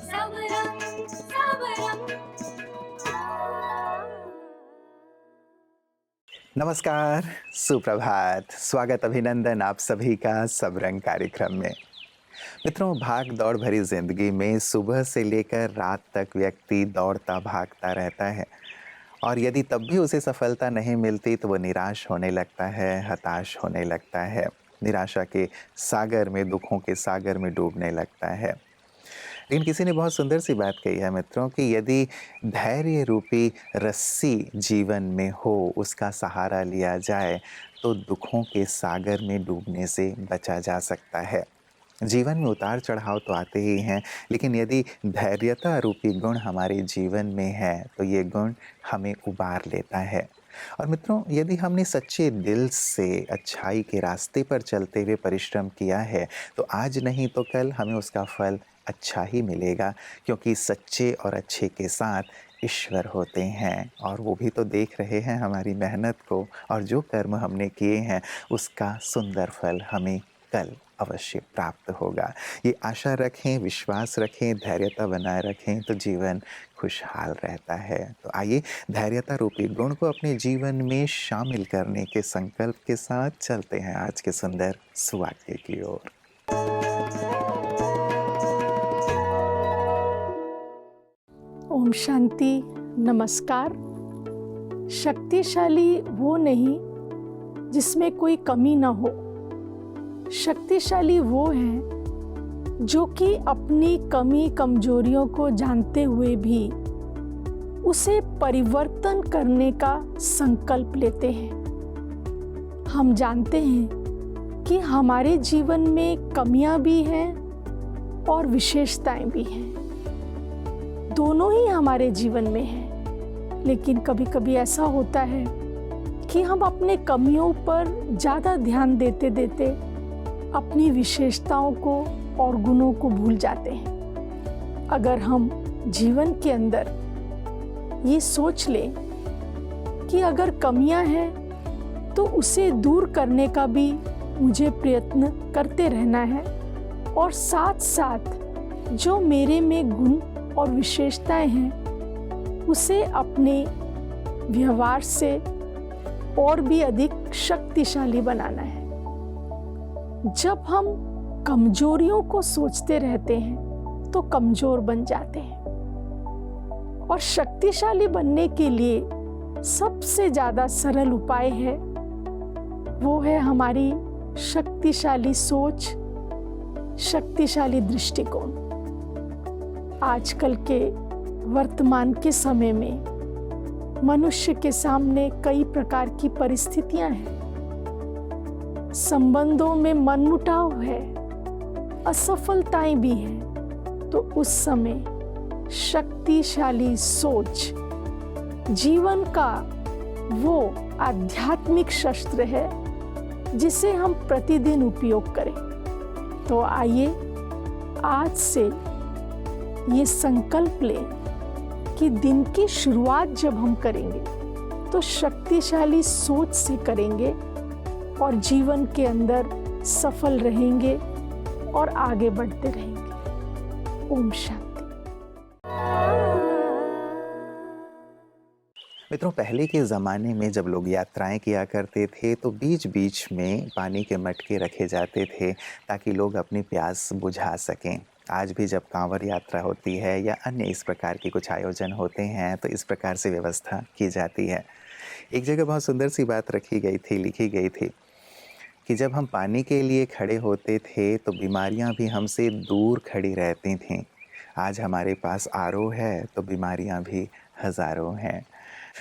सबरंग सबरंग। नमस्कार, सुप्रभात, स्वागत अभिनंदन आप सभी का सबरंग कार्यक्रम में। मित्रों, भाग दौड़ भरी जिंदगी में सुबह से लेकर रात तक व्यक्ति दौड़ता भागता रहता है और यदि तब भी उसे सफलता नहीं मिलती तो वो निराश होने लगता है, हताश होने लगता है, निराशा के सागर में, दुखों के सागर में डूबने लगता है। लेकिन किसी ने बहुत सुंदर सी बात कही है मित्रों कि यदि धैर्य रूपी रस्सी जीवन में हो, उसका सहारा लिया जाए तो दुखों के सागर में डूबने से बचा जा सकता है। जीवन में उतार चढ़ाव तो आते ही हैं, लेकिन यदि धैर्यता रूपी गुण हमारे जीवन में है तो ये गुण हमें उबार लेता है। और मित्रों, यदि हमने सच्चे दिल से अच्छाई के रास्ते पर चलते हुए परिश्रम किया है तो आज नहीं तो कल हमें उसका फल अच्छा ही मिलेगा, क्योंकि सच्चे और अच्छे के साथ ईश्वर होते हैं और वो भी तो देख रहे हैं हमारी मेहनत को, और जो कर्म हमने किए हैं उसका सुंदर फल हमें कल अवश्य प्राप्त होगा। ये आशा रखें, विश्वास रखें, धैर्यता बनाए रखें तो जीवन खुशहाल रहता है। तो आइए धैर्यता रूपी गुण को अपने जीवन में शामिल करने के संकल्प के साथ चलते हैं आज के सुंदर सुवाक्य की ओर। ओम शांति, नमस्कार। शक्तिशाली वो नहीं जिसमें कोई कमी ना हो। शक्तिशाली वो है जो कि अपनी कमी कमजोरियों को जानते हुए भी उसे परिवर्तन करने का संकल्प लेते हैं। हम जानते हैं कि हमारे जीवन में कमियां भी हैं और विशेषताएं भी हैं। दोनों ही हमारे जीवन में हैं, लेकिन कभी कभी ऐसा होता है कि हम अपने कमियों पर ज़्यादा ध्यान देते देते अपनी विशेषताओं को और गुणों को भूल जाते हैं। अगर हम जीवन के अंदर ये सोच लें कि अगर कमियां हैं तो उसे दूर करने का भी मुझे प्रयत्न करते रहना है, और साथ साथ जो मेरे में गुण और विशेषताएं हैं उसे अपने व्यवहार से और भी अधिक शक्तिशाली बनाना है। जब हम कमजोरियों को सोचते रहते हैं तो कमजोर बन जाते हैं, और शक्तिशाली बनने के लिए सबसे ज़्यादा सरल उपाय है वो है हमारी शक्तिशाली सोच, शक्तिशाली दृष्टिकोण। आजकल के वर्तमान के समय में मनुष्य के सामने कई प्रकार की परिस्थितियां हैं। संबंधों में मनमुटाव है, असफलताएं भी हैं। तो उस समय शक्तिशाली सोच जीवन का वो आध्यात्मिक शस्त्र है जिसे हम प्रतिदिन उपयोग करें। तो आइए आज से ये संकल्प लें कि दिन की शुरुआत जब हम करेंगे तो शक्तिशाली सोच से करेंगे और जीवन के अंदर सफल रहेंगे और आगे बढ़ते रहेंगे। ओम शांति। मित्रों, पहले के ज़माने में जब लोग यात्राएं किया करते थे तो बीच बीच में पानी के मटके रखे जाते थे ताकि लोग अपनी प्यास बुझा सकें। आज भी जब कांवड़ यात्रा होती है या अन्य इस प्रकार के कुछ आयोजन होते हैं तो इस प्रकार से व्यवस्था की जाती है। एक जगह बहुत सुंदर सी बात रखी गई थी, लिखी गई थी कि जब हम पानी के लिए खड़े होते थे तो बीमारियां भी हमसे दूर खड़ी रहती थीं। आज हमारे पास आरओ है तो बीमारियां भी हज़ारों हैं।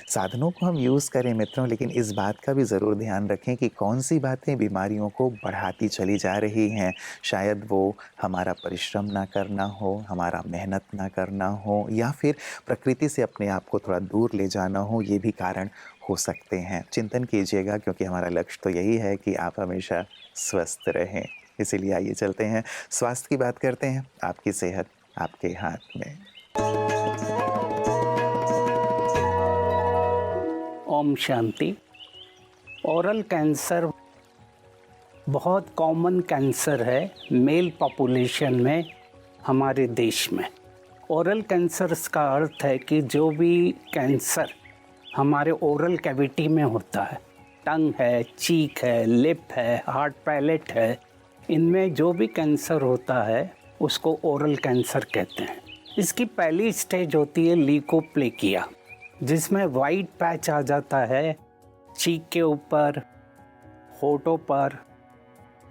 साधनों को हम यूज़ करें मित्रों, लेकिन इस बात का भी ज़रूर ध्यान रखें कि कौन सी बातें बीमारियों को बढ़ाती चली जा रही हैं। शायद वो हमारा परिश्रम ना करना हो, हमारा मेहनत ना करना हो, या फिर प्रकृति से अपने आप को थोड़ा दूर ले जाना हो, ये भी कारण हो सकते हैं। चिंतन कीजिएगा, क्योंकि हमारा लक्ष्य तो यही है कि आप हमेशा स्वस्थ रहें। इसीलिए आइए चलते हैं, स्वास्थ्य की बात करते हैं। आपकी सेहत आपके हाथ में। ओम शांति। ओरल कैंसर बहुत कॉमन कैंसर है मेल पॉपुलेशन में हमारे देश में, ओरल कैंसर्स का अर्थ है कि जो भी कैंसर हमारे ओरल कैविटी में होता है, टंग है, चीक है, लिप है, हार्ट पैलेट है, इनमें जो भी कैंसर होता है उसको ओरल कैंसर कहते हैं। इसकी पहली स्टेज होती है लीकोप्लेकिया, जिसमें वाइट पैच आ जाता है चीक के ऊपर, होठों पर,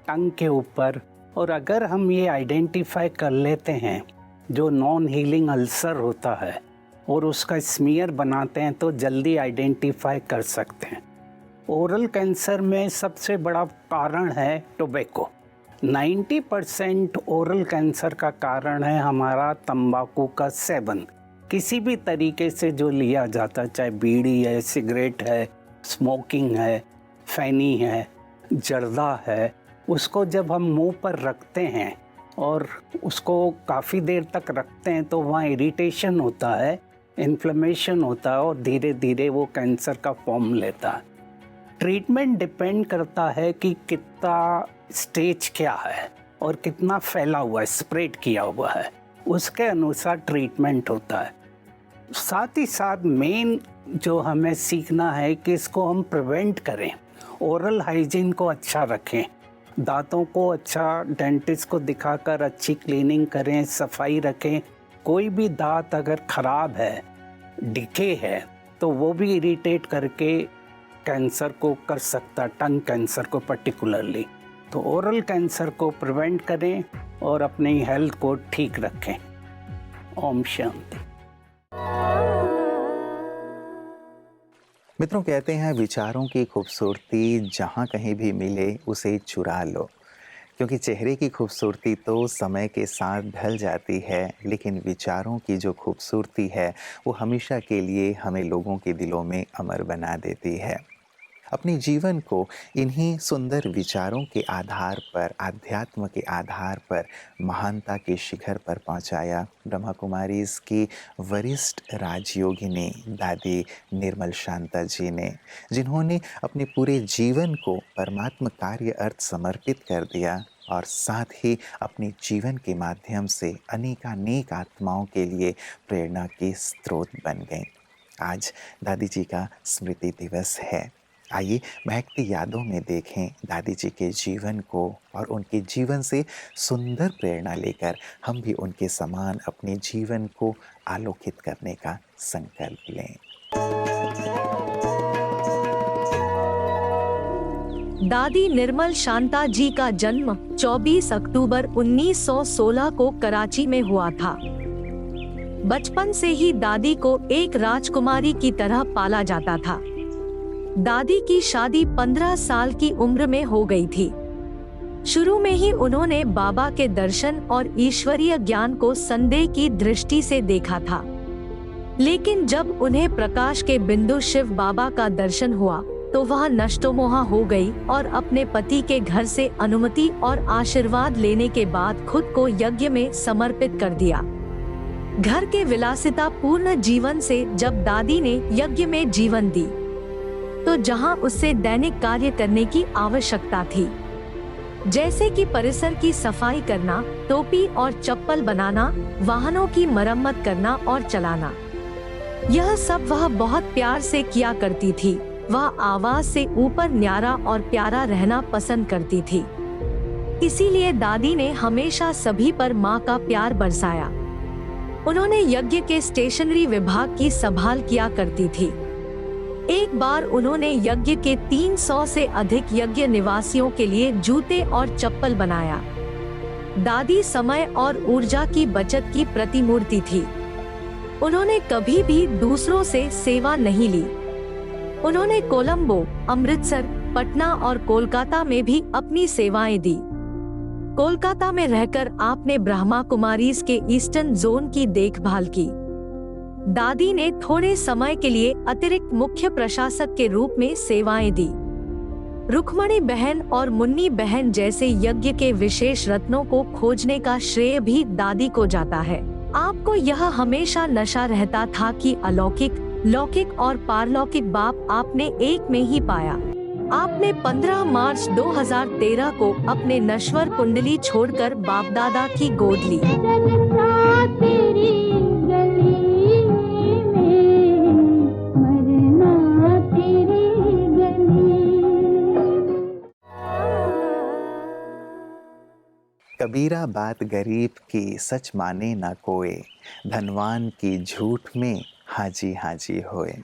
टंग के ऊपर। और अगर हम ये आइडेंटिफाई कर लेते हैं जो नॉन हीलिंग अल्सर होता है और उसका स्मीयर बनाते हैं तो जल्दी आइडेंटिफाई कर सकते हैं। ओरल कैंसर में सबसे बड़ा कारण है टोबैको। 90% ओरल कैंसर का कारण है हमारा तंबाकू का सेवन, किसी भी तरीके से जो लिया जाता है, चाहे बीड़ी है, सिगरेट है, स्मोकिंग है, फैनी है, जर्दा है, उसको जब हम मुंह पर रखते हैं और उसको काफ़ी देर तक रखते हैं तो वहाँ इरिटेशन होता है, इन्फ्लेमेशन होता है और धीरे धीरे वो कैंसर का फॉर्म लेता है। ट्रीटमेंट डिपेंड करता है कि कितना स्टेज क्या है और कितना फैला हुआ है, स्प्रेड किया हुआ है, उसके अनुसार ट्रीटमेंट होता है। साथ ही साथ मेन जो हमें सीखना है कि इसको हम प्रिवेंट करें, ओरल हाइजीन को अच्छा रखें, दांतों को अच्छा डेंटिस्ट को दिखाकर अच्छी क्लीनिंग करें, सफाई रखें। कोई भी दांत अगर ख़राब है, डिके है, तो वो भी इरिटेट करके कैंसर को कर सकता, टंग कैंसर को पर्टिकुलरली। तो ओरल कैंसर को प्रिवेंट करें और अपनी हेल्थ को ठीक रखें। ओम शांति। मित्रों, कहते हैं विचारों की खूबसूरती जहाँ कहीं भी मिले उसे चुरा लो, क्योंकि चेहरे की खूबसूरती तो समय के साथ ढल जाती है, लेकिन विचारों की जो खूबसूरती है वो हमेशा के लिए हमें लोगों के दिलों में अमर बना देती है। अपने जीवन को इन्हीं सुंदर विचारों के आधार पर, आध्यात्म के आधार पर महानता के शिखर पर पहुंचाया ब्रह्मा कुमारीज़ की वरिष्ठ राजयोगिनी दादी निर्मल शांता जी ने, जिन्होंने अपने पूरे जीवन को परमात्म कार्य अर्थ समर्पित कर दिया और साथ ही अपने जीवन के माध्यम से अनेकानेक आत्माओं के लिए प्रेरणा के स्रोत बन गईं। आज दादी जी का स्मृति दिवस है। आइए महकती यादों में देखें दादी जी के जीवन को और उनके जीवन से सुंदर प्रेरणा लेकर हम भी उनके समान अपने जीवन को आलोकित करने का संकल्प लें। दादी निर्मल शांता जी का जन्म 24 अक्टूबर 1916 को कराची में हुआ था। बचपन से ही दादी को एक राजकुमारी की तरह पाला जाता था। दादी की शादी 15 साल की उम्र में हो गई थी। शुरू में ही उन्होंने बाबा के दर्शन और ईश्वरीय ज्ञान को संदेह की दृष्टि से देखा था, लेकिन जब उन्हें प्रकाश के बिंदु शिव बाबा का दर्शन हुआ तो वह नष्टोमोहा हो गई और अपने पति के घर से अनुमति और आशीर्वाद लेने के बाद खुद को यज्ञ में समर्पित कर दिया। घर के विलासिता पूर्ण जीवन से जब दादी ने यज्ञ में जीवन दी तो जहां उससे दैनिक कार्य करने की आवश्यकता थी, जैसे कि परिसर की सफाई करना, टोपी और चप्पल बनाना, वाहनों की मरम्मत करना और चलाना, यह सब वह बहुत प्यार से किया करती थी। वह आवाज से ऊपर न्यारा और प्यारा रहना पसंद करती थी। इसीलिए दादी ने हमेशा सभी पर माँ का प्यार बरसाया। उन्होंने यज्ञ के स्टेशनरी विभाग की संभाल किया करती थी। एक बार उन्होंने यज्ञ के 300 से अधिक यज्ञ निवासियों के लिए जूते और चप्पल बनाया। दादी समय और ऊर्जा की बचत की प्रतिमूर्ति थी। उन्होंने कभी भी दूसरों से सेवा नहीं ली। उन्होंने कोलंबो, अमृतसर, पटना और कोलकाता में भी अपनी सेवाएं दी। कोलकाता में रहकर आपने ब्रह्मा कुमारीज के ईस्टर्न जोन की देखभाल की। दादी ने थोड़े समय के लिए अतिरिक्त मुख्य प्रशासक के रूप में सेवाएं दी। रुक्मणी बहन और मुन्नी बहन जैसे यज्ञ के विशेष रत्नों को खोजने का श्रेय भी दादी को जाता है। आपको यह हमेशा नशा रहता था कि अलौकिक, लौकिक और पारलौकिक बाप आपने एक में ही पाया। आपने 15 मार्च 2013 को अपने नश्वर कुंडली छोड़कर बाप दादा की गोद ली। कबीरा बात गरीब की सच माने ना कोई, धनवान की झूठ में हाजी हाजी होए।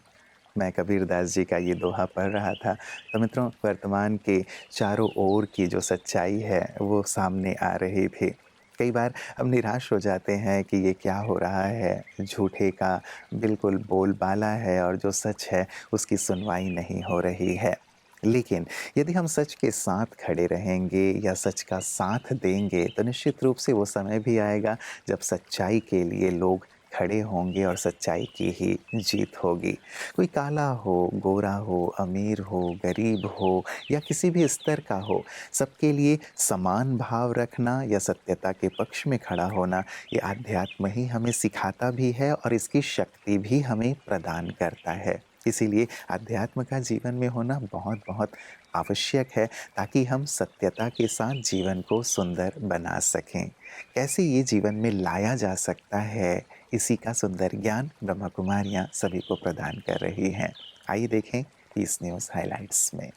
मैं कबीरदास जी का ये दोहा पढ़ रहा था। तो मित्रों, वर्तमान के चारों ओर की जो सच्चाई है वो सामने आ रही थी। कई बार हम निराश हो जाते हैं कि ये क्या हो रहा है, झूठे का बिल्कुल बोलबाला है और जो सच है उसकी सुनवाई नहीं हो रही है। लेकिन यदि हम सच के साथ खड़े रहेंगे या सच का साथ देंगे तो निश्चित रूप से वो समय भी आएगा जब सच्चाई के लिए लोग खड़े होंगे और सच्चाई की ही जीत होगी। कोई काला हो, गोरा हो, अमीर हो, गरीब हो या किसी भी स्तर का हो, सबके लिए समान भाव रखना या सत्यता के पक्ष में खड़ा होना, ये आध्यात्म ही हमें सिखाता भी है और इसकी शक्ति भी हमें प्रदान करता है। इसीलिए अध्यात्म का जीवन में होना बहुत बहुत आवश्यक है ताकि हम सत्यता के साथ जीवन को सुंदर बना सकें। कैसे ये जीवन में लाया जा सकता है, इसी का सुंदर ज्ञान ब्रह्मा कुमारियाँ सभी को प्रदान कर रही हैं। आइए देखें पीस न्यूज़ हाइलाइट्स में।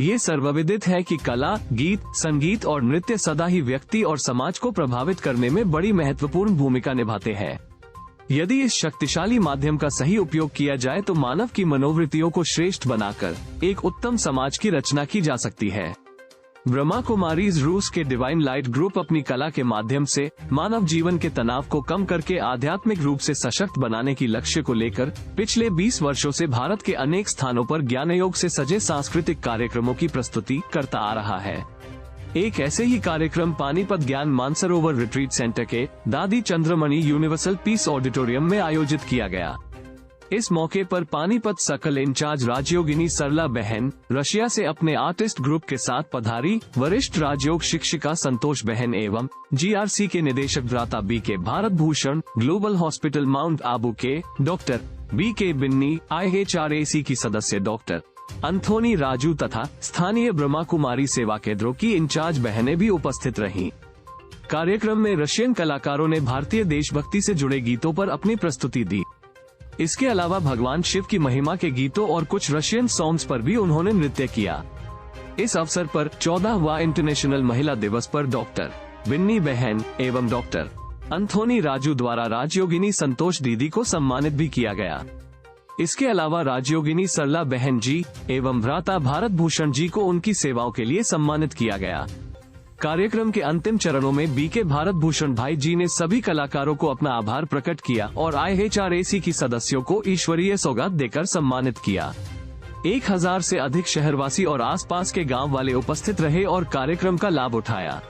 ये सर्वविदित है कि कला, गीत, संगीत और नृत्य सदा ही व्यक्ति और समाज को प्रभावित करने में बड़ी महत्वपूर्ण भूमिका निभाते हैं। यदि इस शक्तिशाली माध्यम का सही उपयोग किया जाए तो मानव की मनोवृत्तियों को श्रेष्ठ बनाकर एक उत्तम समाज की रचना की जा सकती है। ब्रह्मा कुमारीज रूस के डिवाइन लाइट ग्रुप अपनी कला के माध्यम से मानव जीवन के तनाव को कम करके आध्यात्मिक रूप से सशक्त बनाने की लक्ष्य को लेकर पिछले 20 वर्षों से भारत के अनेक स्थानों पर ज्ञान योग से सजे सांस्कृतिक कार्यक्रमों की प्रस्तुति करता आ रहा है। एक ऐसे ही कार्यक्रम पानीपत ज्ञान मानसरोवर रिट्रीट सेंटर के दादी चंद्रमणि यूनिवर्सल पीस ऑडिटोरियम में आयोजित किया गया। इस मौके पर पानीपत सकल इंचार्ज राजयोगिनी सरला बहन रशिया से अपने आर्टिस्ट ग्रुप के साथ पधारी, वरिष्ठ राजयोग शिक्षिका संतोष बहन एवं जीआरसी के निदेशक भ्राता BK Bharat Bhushan, global hospital mount Abu के डॉक्टर बीके बिन्नी, IHRAC की सदस्य डॉक्टर अंथोनी राजू तथा स्थानीय ब्रह्मा कुमारी सेवा केंद्रों की इंचार्ज बहनें भी उपस्थित रहीं। कार्यक्रम में रशियन कलाकारों ने भारतीय देशभक्ति से जुड़े गीतों पर अपनी प्रस्तुति दी। इसके अलावा भगवान शिव की महिमा के गीतों और कुछ रशियन सॉन्ग्स पर भी उन्होंने नृत्य किया। इस अवसर पर 14वां इंटरनेशनल महिला दिवस पर डॉक्टर बिन्नी बहन एवं डॉक्टर अंथोनी राजू द्वारा राजयोगिनी संतोष दीदी को सम्मानित भी किया गया। इसके अलावा राजयोगिनी सरला बहन जी एवं भ्राता भारत भूषण जी को उनकी सेवाओं के लिए सम्मानित किया गया। कार्यक्रम के अंतिम चरणों में बीके भारत भूषण भाई जी ने सभी कलाकारों को अपना आभार प्रकट किया और IHRAC की सदस्यों को ईश्वरीय सौगात देकर सम्मानित किया। 1000 से अधिक शहरवासी और आसपास के गांव वाले उपस्थित रहे और कार्यक्रम का लाभ उठाया।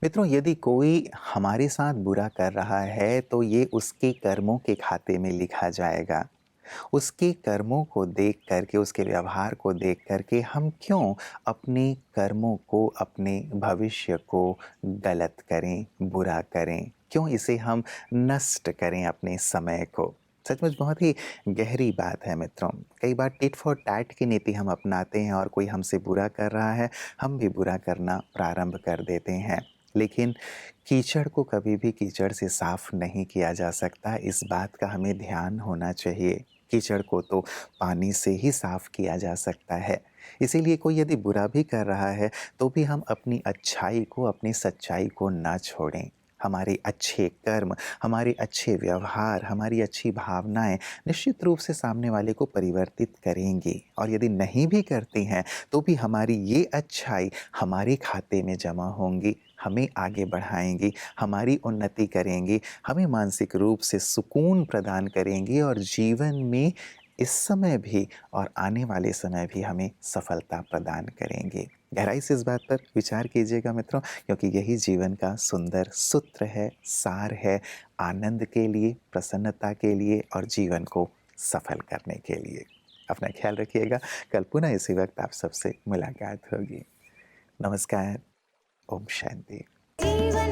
मित्रों, यदि कोई हमारे साथ बुरा कर रहा है तो ये उसके कर्मों के खाते में लिखा जाएगा। उसके कर्मों को देख करके, उसके व्यवहार को देख करके हम क्यों अपने कर्मों को, अपने भविष्य को गलत करें, बुरा करें? क्यों इसे हम नष्ट करें अपने समय को? सचमुच बहुत ही गहरी बात है मित्रों। कई बार टिट फॉर टैट की नीति हम अपनाते हैं और कोई हमसे बुरा कर रहा है, हम भी बुरा करना प्रारंभ कर देते हैं। लेकिन कीचड़ को कभी भी कीचड़ से साफ नहीं किया जा सकता, इस बात का हमें ध्यान होना चाहिए। कीचड़ को तो पानी से ही साफ किया जा सकता है। इसीलिए कोई यदि बुरा भी कर रहा है तो भी हम अपनी अच्छाई को, अपनी सच्चाई को ना छोड़ें। हमारे अच्छे कर्म, हमारे अच्छे व्यवहार, हमारी अच्छी भावनाएं निश्चित रूप से सामने वाले को परिवर्तित करेंगी। और यदि नहीं भी करती हैं तो भी हमारी ये अच्छाई हमारे खाते में जमा होंगी, हमें आगे बढ़ाएंगी, हमारी उन्नति करेंगी, हमें मानसिक रूप से सुकून प्रदान करेंगी और जीवन में इस समय भी और आने वाले समय भी हमें सफलता प्रदान करेंगे। गहराई से इस बात पर विचार कीजिएगा मित्रों, क्योंकि यही जीवन का सुंदर सूत्र है, सार है, आनंद के लिए, प्रसन्नता के लिए और जीवन को सफल करने के लिए। अपना ख्याल रखिएगा। कल पुनः इसी वक्त आप सबसे मुलाकात होगी। नमस्कार। ओम शांति। जीवन